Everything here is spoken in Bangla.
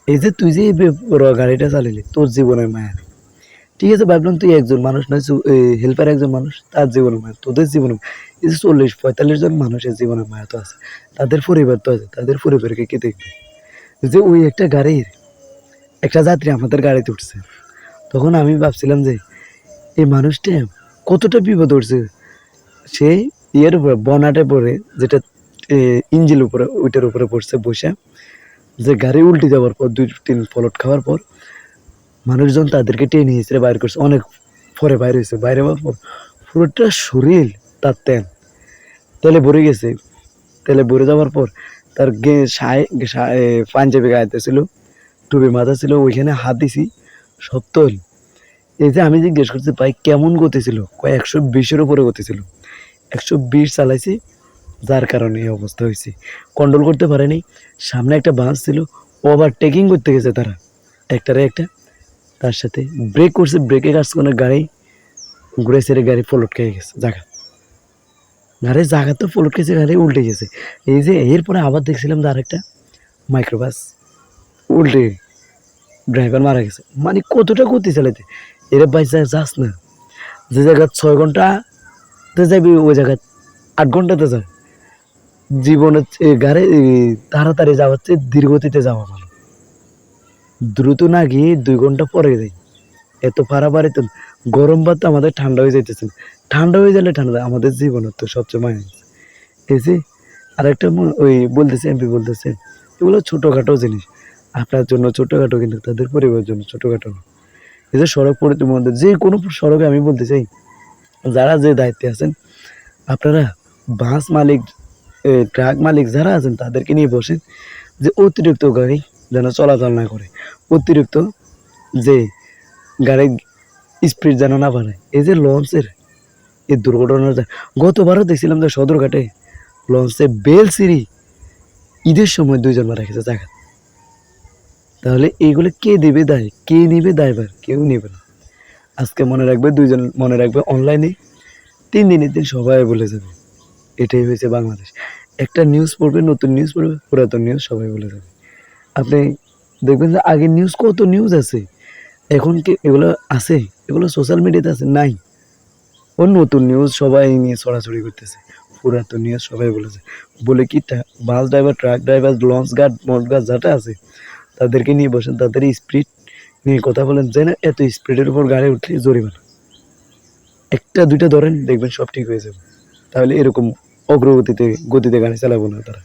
এই যে তুই যে গাড়িটা চালিলি তোর জীবনের মায়া নেই। ঠিক আছে, ভাবলাম তুই একজন মানুষ নয়, হেল্পার একজন মানুষ, তার জীবনের মায়া, তোদের জীবনে এই যে 40-45 জন মানুষের জীবনের মায়া তো আছে, তাদের পরিবার তো আছে, তাদের পরিবারকে কে দেখবে? যে ওই একটা গাড়ির একটা যাত্রী আমাদের গাড়িতে উঠছে, তখন আমি ভাবছিলাম যে এই মানুষটা কতটা বিপদ উঠছে। সে ইয়ের উপরে বনাটে পড়ে, যেটা ইঞ্জিল উপরে ওইটার উপরে পড়ছে বসে, যে গাড়ি উল্টে যাওয়ার পর 2-3 পলট খাওয়ার পর মানুষজন তাদেরকে টেনে হিঁচড়ে বাইর করছে, অনেক পরে বাইরে হয়েছে, বাইরে হওয়ার পর পুরোটা শরীর তার তেলে ভরে গেছে। তেলে ভরে যাওয়ার পর তার পাঞ্জাবি গায়েতে ছিল, টুপি মাথা ছিল, ওইখানে হাত দিছি, সব তৈল। এই যে আমি জিজ্ঞেস করছি ভাই কেমন গতি ছিল, কয় 120-এর উপরে গতি ছিল, 120 চালাইছি, যার কারণে এই অবস্থা হয়েছে। কন্ট্রোল করতে পারেনি। সামনে একটা বাস ছিল, ওভারটেকিং করতে গেছে তারা, একটারে একটা, তার সাথে ব্রেক করছে, ব্রেকে কাজ করে গাড়ি ঘুরে সেরে গাড়ি ফলট খেয়ে গেছে জায়গা, গাড়ির জায়গা তো ফলট খেয়েছে, গাড়ি উল্টে গেছে। এই যে এরপরে আবার দেখছিলাম যে আরেকটা মাইক্রোবাস উল্টে ড্রাইভার মারা গেছে। মানে কতটা গতি চালাইতে, এরা বাইসা যাস না, যে জায়গা 6 ঘন্টাতে যাবি ওই জায়গায় 8 ঘন্টাতে যায়। জীবনে গাড়ি তাড়াতাড়ি যাওয়ার চেয়ে ধীরগতিতে যাওয়া ভালো। দ্রুত না গিয়ে 2 ঘন্টা পরে যাই, এত পারাপারি তো। গরম ভাত তো আমাদের ঠান্ডা হয়ে যাইতেছে, ঠান্ডা হয়ে গেলে ঠান্ডা, আমাদের জীবনের তো সবচেয়ে মায়া। এই যে আরেকটা ওই বলতেছে এমপি বলতেছে এগুলো ছোটোখাটো জিনিস, আপনার জন্য ছোটোখাটো কিন্তু তাদের পরিবারের জন্য ছোটোখাটো না। এই যে সড়ক পরিবহন, যে কোনো সড়কে আমি বলতে চাই, যারা যে দায়িত্বে আছেন আপনারা, বাস মালিক, ট্রাক মালিক যারা আছেন তাদেরকে নিয়ে বসেন, যে অতিরিক্ত গাড়ি যেন চলাচল না করে, অতিরিক্ত যে গাড়ি স্পিড যেন না বাড়ায়। এই যে লঞ্চের এই দুর্ঘটনাটা গতবারও দেখছিলাম যে সদরঘাটে লঞ্চে বেল সিঁড়ি ঈদের সময় 2 জন মারা গেছে জায়গা। তাহলে এইগুলো কে দেবে দায়, কে নিবে দায়ভার? কেউ নেবে না। আজকে মনে রাখবে 2 জন, মনে রাখবে অনলাইনে, 3 দিনের দিন সবাই বলে যাবে। এটাই হয়েছে বাংলাদেশ। একটা নিউজ পড়বে, নতুন নিউজ পড়বে, পুরাতন নিউজ সবাই বলে যাবে। আপনি দেখবেন যে আগের নিউজ, কত নিউজ আছে, এখন কি এগুলো আছে? এগুলো সোশ্যাল মিডিয়াতে আছে নাই। ও নতুন নিউজ সবাই নিয়ে ছড়াছড়ি করতেছে, পুরাতন নিউজ সবাই বলেছে। বলে কি bus driver, truck driver, launch guard, মোট গার্ড যাটা আছে তাদেরকে নিয়ে বসেন, তাদের স্পিড নিয়ে কথা বলেন, যে না এত স্পিডের উপর গাড়ি উঠলে জরিমানা, একটা দুইটা ধরেন দেখবেন সব ঠিক হয়ে যাবে। তাহলে এরকম গতিতে গাড়ি চালাবো না তারা।